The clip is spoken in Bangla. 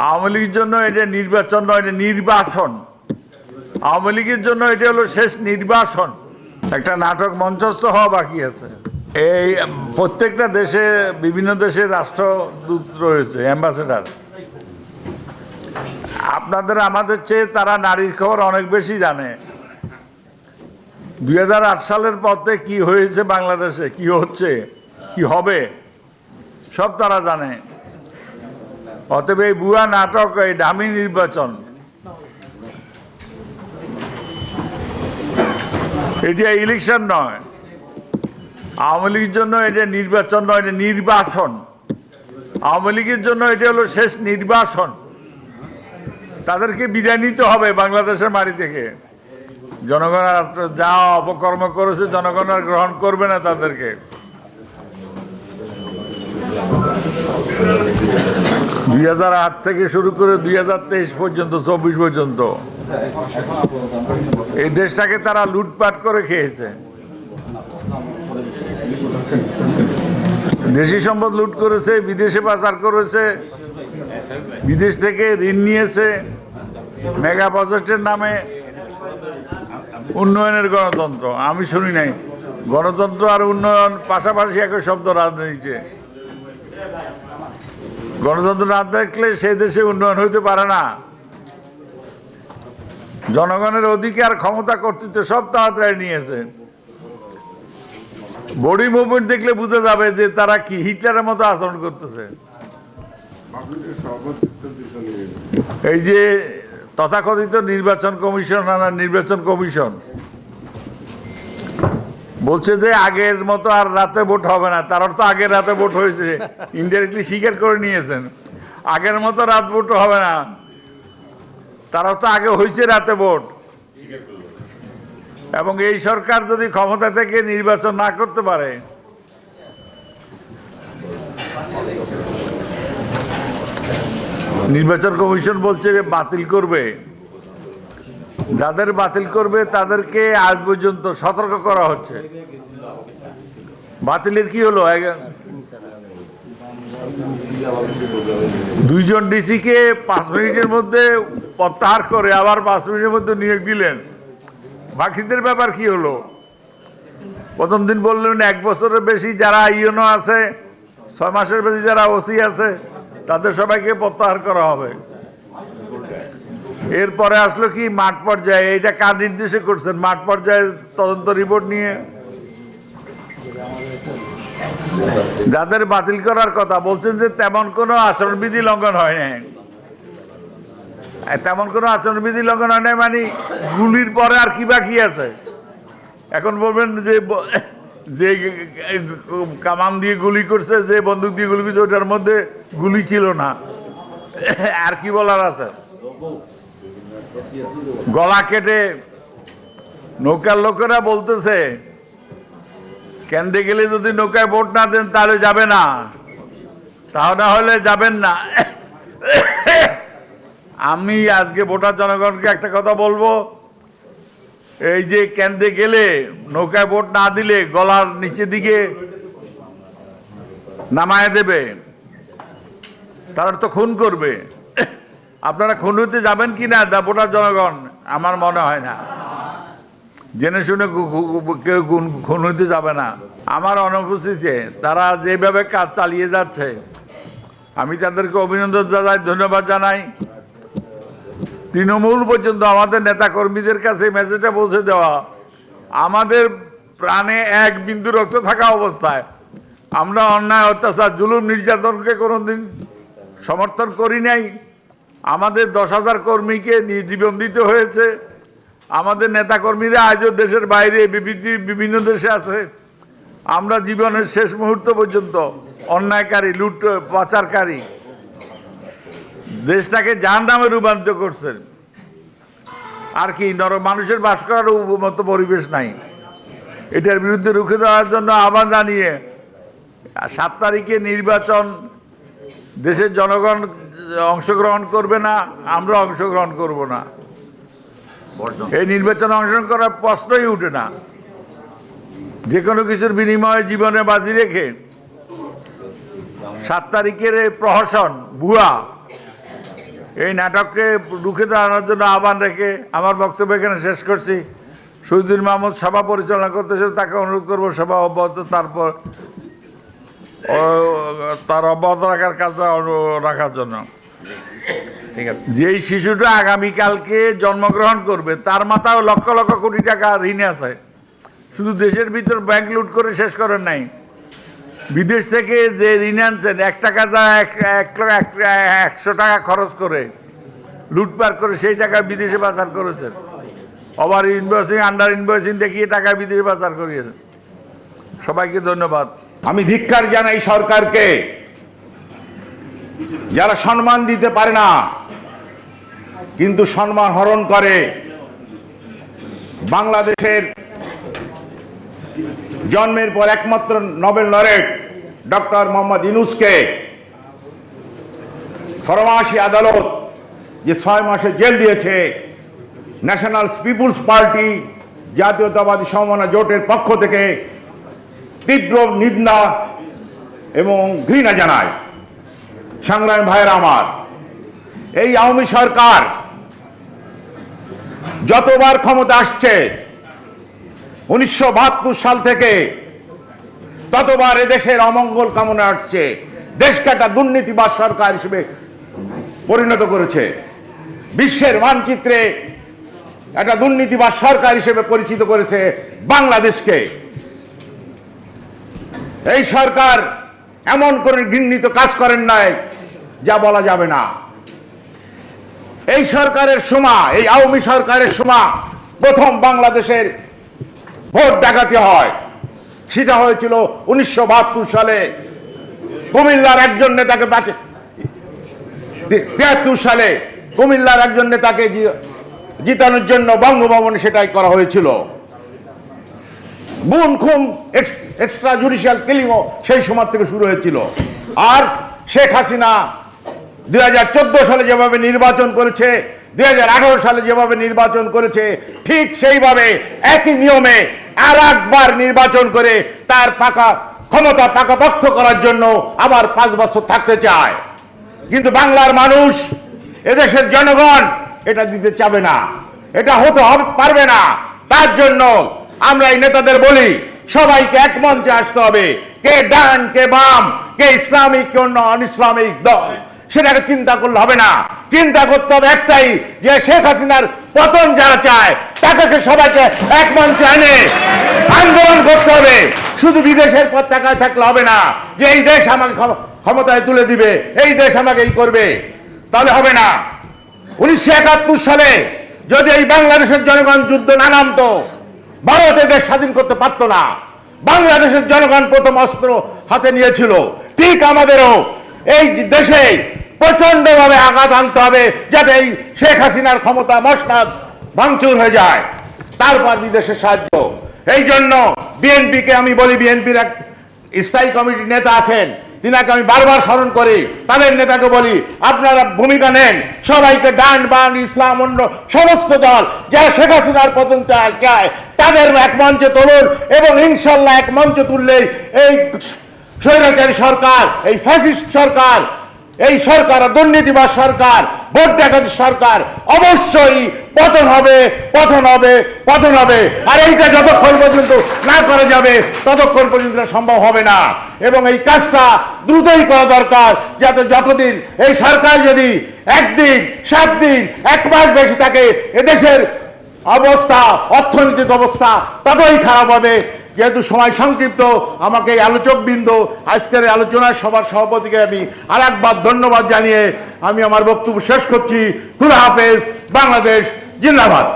আওয়ামী লীগের জন্য এটা নির্বাচন নয়, এটা নির্বাসন। আওয়ামী লীগের জন্য এটা হলো শেষ নির্বাসন। একটা নাটক মঞ্চস্থ হওয়া বাকি আছে। এই প্রত্যেকটা দেশে বিভিন্ন দেশের রাষ্ট্রদূত রয়েছে, অ্যাম্বাসেডার। আপনাদের আমাদের চেয়ে তারা নারীর খবর অনেক বেশি জানে। 2008 সালের পথে কি হয়েছে বাংলাদেশে, কি হচ্ছে, কি হবে, সব তারা জানে। অতএব এই বুয়া নাটক, এই ডামি নির্বাচন, এটা ইলেকশন নয়। আওয়ামী লীগের জন্য এটা নির্বাচন নয়, এটা নির্বাসন। আওয়ামী লীগের জন্য এটা হলো শেষ নির্বাসন। তাদেরকে বিদায় নিতে হবে বাংলাদেশের মাটি থেকে। জনগণ আর যা অপকর্ম করেছে জনগণ আর গ্রহণ করবে না তাদেরকে। 2008 থেকে শুরু করে 2023 পর্যন্ত, 24 পর্যন্ত এই দেশটাকে তারা লুটপাট করে খেয়েছে। দেশি সম্পদ লুট করেছে, বিদেশে পাচার করেছে, বিদেশ থেকে ঋণ নিয়েছে, মেগা প্রজেক্টের নামে। উন্নয়নের গণতন্ত্র আমি শুনি নাই। গণতন্ত্র আর উন্নয়ন পাশাপাশি একই শব্দ রাজনীতিতে। গণতন্ত্র না দেখলে সেই দেশে উন্নয়ন হইতে পারে না। জনগণের অধিকার, ক্ষমতা, কর্তৃত্ব সব তাড়াতাড়ি নিয়েছে। বডি মুভমেন্ট দেখলে বুঝা যাবে যে তারা কি হিটলারের মতো আচরণ করতেছে। এই যে তথাকথিত নির্বাচন কমিশন, নির্বাচন কমিশন বলছে যে আগের মতো আর রাতে ভোট হবে না। তার অর্থ আগের রাতে ভোট হয়েছে, ইনডাইরেক্টলি স্বীকার করে নিয়েছেন। আগের মতো রাত ভোট হবে না, তার অর্থ আগে হয়েছে রাতে ভোট। এবং এই সরকার যদি ক্ষমতা থেকে নির্বাচন না করতে পারে, নির্বাচন কমিশন বলছে যে বাতিল করবে। যাদের বাতিল করবে তাদেরকে আজ পর্যন্ত সতর্ক করা হচ্ছে। বাতিলের কি হলো? 2 জন ডিসিকে 5 মিনিটের মধ্যে প্রত্যাহার করে আবার 5 মিনিটের মধ্যে নিয়োগ দিলেন। বাকিদের ব্যাপার কি হলো? প্রথম দিন বললেন 1 বছরের বেশি যারা ইউনো আছে, 6 মাসের বেশি যারা ওসি আছে, তাদের সবাইকে প্রত্যাহার করা হবে। এরপরে আসলো কি মাঠ পর্যায়ে। এটা কার নির্দেশে করছেন? মাঠ পর্যায়ে তদন্ত রিপোর্ট নিয়ে। যাদের বাতিল করার কথা বলছেন যে তেমন কোনো আচরণবিধি লঙ্ঘন হয় নাই। তেমন কোনো আচরণবিধি লঙ্ঘন হয় নাই মানে গুলির পরে আর কি বাকি আছে? এখন বলবেন যে যে কামান দিয়ে গুলি করছে, যে বন্দুক দিয়ে গুলি করছে, ওটার মধ্যে গুলি ছিল না। আর কি বলার আছে? গলা কেটে নৌকার লোকেরা বলতেছে কেন্দ্রে গেলে যদি নৌকায় ভোট না দেন তাহলে যাবে না, তাহলে হলে যাবেন না। আমি আজকে ভোটার জনগণকে একটা কথা বলবো, এই যে কেন্দ্রে গেলে নৌকায় ভোট না দিলে গলার নিচের দিকে নামায় দেবে, তারা তো খুন করবে। আপনারা খুন হইতে যাবেন কি না ভোটার জনগণ? আমার মনে হয় না। জেনে শুনে কেউ খুন হইতে যাবে না। আমার অনুপস্থিতিতে তারা যেভাবে কাজ চালিয়ে যাচ্ছে, আমি তাদেরকে অভিনন্দন জানাই, ধন্যবাদ জানাই। তৃণমূল পর্যন্ত আমাদের নেতা কর্মীদের কাছে মেসেজটা পৌঁছে দেওয়া, আমাদের প্রাণে 1 বিন্দু রক্ত থাকা অবস্থায় আমরা অন্যায়, অত্যাচার, জুলুম, নির্যাতনকে কোনোদিন সমর্থন করি নাই। আমাদের 10,000 কর্মীকে জীবন দিতে হয়েছে। আমাদের নেতাকর্মীরা আজও দেশের বাইরে বিভিন্ন দেশে আছে। আমরা জীবনের শেষ মুহূর্ত পর্যন্ত অন্যায়কারী, লুট পাচারকারী, দেশটাকে জাহান্নামে রূপান্তরিত করছেন। আর কি মানুষের বাস করার মতো পরিবেশ নাই। এটার বিরুদ্ধে রুখে দেওয়ার জন্য আহ্বান জানিয়ে 7 তারিখে নির্বাচন, দেশের জনগণ অংশগ্রহণ করবে না, আমরা অংশগ্রহণ করব না। এই নির্বাচনে অংশগ্রহণ করার প্রশ্নই উঠে না। যে কোনো কিছুর বিনিময়ে জীবনে বাজি রেখে 7 তারিখের এই প্রহসন, ভুয়া এই নাটককে রুখে দাঁড়ানোর জন্য আহ্বান রেখে আমার বক্তব্য এখানে শেষ করছি। শহীদুল মাহমুদ সভা পরিচালনা করতেছে, তাকে অনুরোধ করবো সভা অব্যাহত তারপর তার অব্যাহত রাখার কাজটা রাখার জন্য। ঠিক আছে। যেই শিশুটা আগামীকালকে জন্মগ্রহণ করবে তার মাথায় লক্ষ লক্ষ কোটি টাকা ঋণ আছে। শুধু দেশের ভিতর ব্যাংক লুট করে শেষ করেন নাই, বিদেশ থেকে যে ঋণ আনছেন 1 টাকা যা 100 টাকা খরচ করে লুটপাট করে সেই টাকা বিদেশে পাচার করেছেন। ওভার ইনভয়েসিং, আন্ডার ইনভয়েসিং দেখিয়ে টাকা বিদেশে পাচার করিয়েছেন। সবাইকে ধন্যবাদ। আমি ধিক্কার জানাই সরকারকে, যারা সম্মান দিতে পারে না কিন্তু সম্মান হরণ করে। বাংলাদেশের জন্মের পর একমাত্র নোবেল লরেট ডক্টর মোহাম্মদ ইউনূসকে ফরমাশি আদালত যে 6 মাসে জেল দিয়েছে, ন্যাশনাল পিপুলস পার্টি জাতীয়তাবাদী সমমনা জোটের পক্ষ থেকে তীব্র নিন্দা এবং ঘৃণা জানায়। সংগ্রামী ভাইয়েরা আমার, এই আওয়ামী সরকার যতবার ক্ষমতা আসছে 1972 সাল থেকে ততবার এদেশের অমঙ্গল কামনা আসছে। দেশকে একটা দুর্নীতিবাজ সরকার হিসেবে পরিণত করেছে, বিশ্বের মানচিত্রে একটা দুর্নীতিবাজ সরকার হিসেবে পরিচিত করেছে বাংলাদেশকে। এই সরকার এমন করে ঘৃণিত কাজ করেন নাই যা বলা যাবে না। এই সরকারের সময়, এই আওয়ামী সরকারের সময় প্রথম বাংলাদেশের ভোট ডাকাতি হয়। সেটা হয়েছিল 1972 সালে। কুমিল্লার একজন নেতাকে 73 সালে কুমিল্লার একজন নেতাকে জিতানোর জন্য বঙ্গভবনে সেটাই করা হয়েছিল। গুম খুম এক্সট্রা জুডিশিয়াল কিলিংও সেই সময় থেকে শুরু হয়েছিল। আর শেখ হাসিনা 2014 সালে যেভাবে নির্বাচন করেছে, 2018 সালে যেভাবে নির্বাচন করেছে, ঠিক সেইভাবে একই নিয়মে আর একবার নির্বাচন করে তার ক্ষমতা পাকাপোক্ত করার জন্য আবার 5 বছর থাকতে চায়। কিন্তু বাংলার মানুষ, এদেশের জনগণ এটা দিতে চাবে না, এটা হতে পারবে না। তার জন্য আমরা এই নেতাদের বলি, সবাইকে এক মঞ্চে আসতে হবে। কে ডান, কে বাম, কে ইসলামিক, কে অন্য অন ইসলামিক দল, সেটাকে চিন্তা করলে হবে না। চিন্তা করতে হবে একটাই, যে শেখ হাসিনার পতন যারা চায় তাকে সবাইকে এক মঞ্চে এনে আন্দোলন করতে হবে। শুধু বিদেশের পর তাকায় থাকলে হবে না, যে এই দেশ আমাকে ক্ষমতায় তুলে দিবে, এই দেশ আমাকে এই করবে, তাহলে হবে না। 1971 সালে যদি এই বাংলাদেশের জনগণ যুদ্ধ না নামতো, ভারত দেশ স্বাধীন করতে পারত না। বাংলাদেশের জনগণ প্রথম অস্ত্র হাতে নিয়েছিল। ঠিক আমাদেরও এই দেশে প্রচন্ডভাবে আঘাত আনতে হবে, যাতে এই শেখ হাসিনার ক্ষমতা মসনদ ভাঙচুর হয়ে যায়, তারপর বিদেশের সাহায্য। এই জন্য বিএনপিকে আমি বলি, বিএনপির এক স্থায়ী কমিটির নেতা আছেন, তিনাকে আমি বারবার স্মরণ করি, তাদের নেতাকে বলি, আপনারা ভূমিকা নেন, সবাইকে ডান বাম ইসলাম অন্য সমস্ত দল যারা শেখ হাসিনার পতন চায় তাদের এক মঞ্চে তুলুন, এবং ইনশাল্লাহ এক মঞ্চে তুললেই এই স্বৈরাচারী সরকার, এই ফ্যাসিস্ট সরকার, এই সরকার দুর্নীতিবাজ সরকার, ভোট ডাকাতি সরকার অবশ্যই পতন হবে, পতন হবে, পতন হবে। আর এইটা যতক্ষণ পর্যন্ত না করা যাবে ততক্ষণ পর্যন্ত সম্ভব হবে না। এবং এই কাজটা দ্রুতই করা দরকার, যাতে যতদিন এই সরকার যদি 1 দিন, 7 দিন, 1 মাস বেশি থাকে, এদেশের অবস্থা, অর্থনৈতিক অবস্থা ততই খারাপ হবে। যেহেতু সময় সংক্ষিপ্ত, আমাকে এই আলোচকবৃন্দ আজকের আলোচনায় সবার সভাপতিকে আমি আরেকবার ধন্যবাদ জানিয়ে আমি আমার বক্তব্য শেষ করছি। খুদা হাফেজ। বাংলাদেশ জিন্দাবাদ।